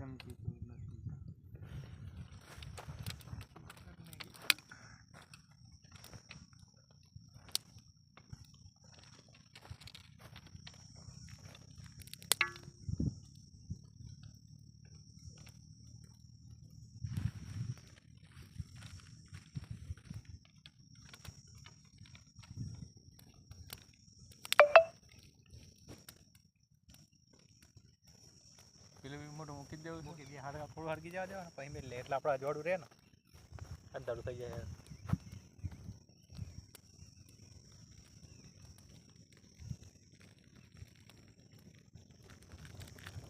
ચમકી તો નથી. પેલું મોટું મૂકી દેવું મૂકી દે હાડકા થોડું હરકી જવા દેવાનું પછી મેં લે એટલે આપણે જોડું રહે ને અંધારું થઈ જાય.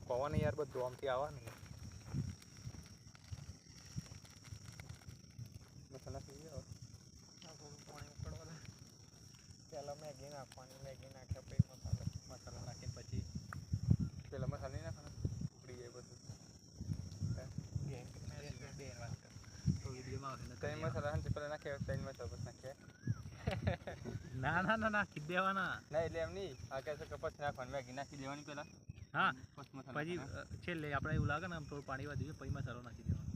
પવન યાર બધું આમથી આવવાનું મસાલા થઈ ગયા થોડું પાણી ઉકળવા પહેલાં મેગી નાખવાની મેગી નાખ્યા પછી મસાલો નાખીને પછી પેલા મસાલા નહીં નાખવાના ઉકળી જાય બધું. ત્રણ મસાલા હાંજે પેલા નાખ્યા ત્રણ મસાલા પછી નાખ્યા. ના ના ના નાખી દેવાના ના એટલે એમ નહીં આ કહે છે કે પછી નાખવાનું મેગી નાખી દેવાની પેલા. હા પછી પછી છેલ્લે આપણે એવું લાગે ને આમ થોડું પાણી વાળી પછી મસાલો નાખી દેવાનો.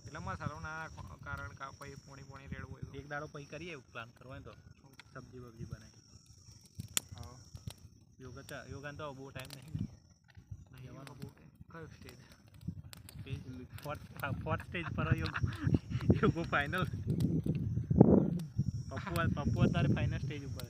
એટલે મસાલો ના નાખવાનો કારણ કે પછી પોણી રેડવું હોય એક દાડો પછી કરીએ એવું પ્લાન કરવાનો તો સબ્જી વબ્જી બનાવી. હા યોગાન તો બહુ ટાઈમ નહીં જવાનો બહુ કયો સ્ટેજ ફોર્થ સ્ટેજ પર યોગો ફાઇનલ પપ્પુ અત્યારે ફાઇનલ સ્ટેજ ઉપર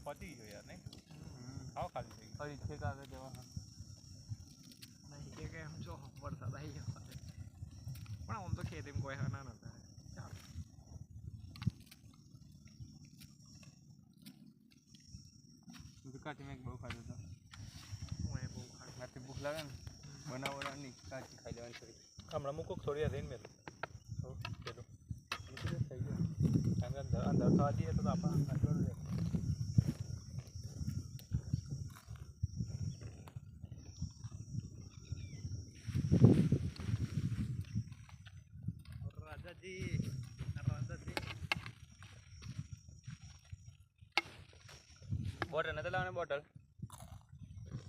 પતી ગયો યાર નહીં ખાવ ખાલી થઈ ગયું ફરી છેક આગળ જવા. નહીં કે એમ જો વરસાદ આવી ગયો પણ આમ તો ખેતીમાં કોઈ ના નતા ચાલો કાચી મેં બહુ ખાધો હતો. હું એ બહુ ખાડું રાતે ભૂખ લાગે ને બનાવવાની કાચી ખાઈ લેવાની થોડી. હમણાં મૂકો થોડી વાર રહીને મેં પેલું મૂકી થઈ ગયું કારણ કે અંદર થવા દઈએ તો આપણે અંદર રહે. બોટલ નથી લાવવાની બોટલ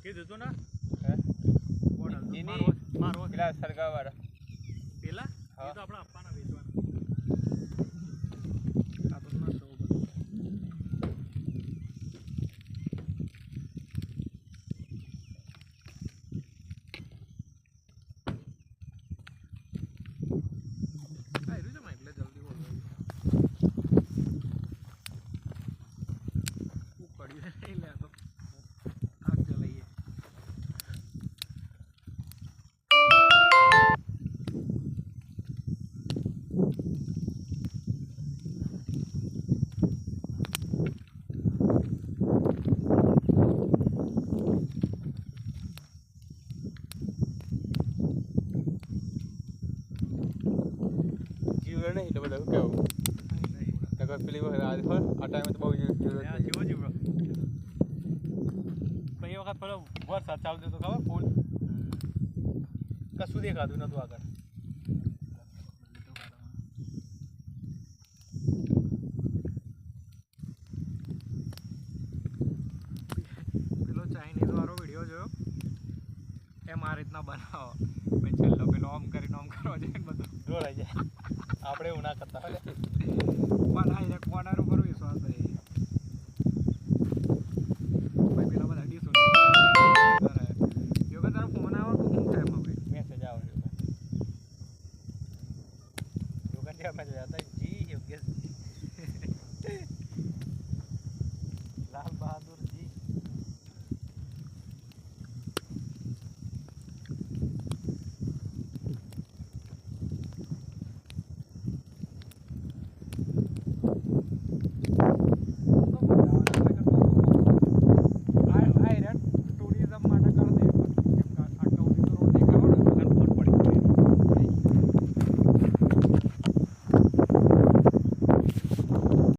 કીધું તું ને એની મારો પેલા સરગા વાળા પેલા હા. એ તો આપણે આપવાના વેચવાના આ તો ના સૌ એટલે જલ્દી બોલો ઉકળ્યું નહીં લે તો આગ જલાઈએ જીવડે નહીં એટલે બધા કેવું પેલી વખત આ ટાઈમે તો બહુ જીવડે જીવો જીવો પણ એ વખત પેલો વરસાદ ચાલુ થયો તો ખબર ફૂલ કશું દેખાતું નતું આગળ પેલો ચાઇનીઝ વાળો વિડીયો જોયો એમ આ રીતના બનાવો પછી છેલ્લો પેલો આમ કરીને આમ કરવા જાય બધું ઢોળાઈ જાય આપણે એવું ના કરતા બનાવી કોર્નર ઉપર વિશ્વાસ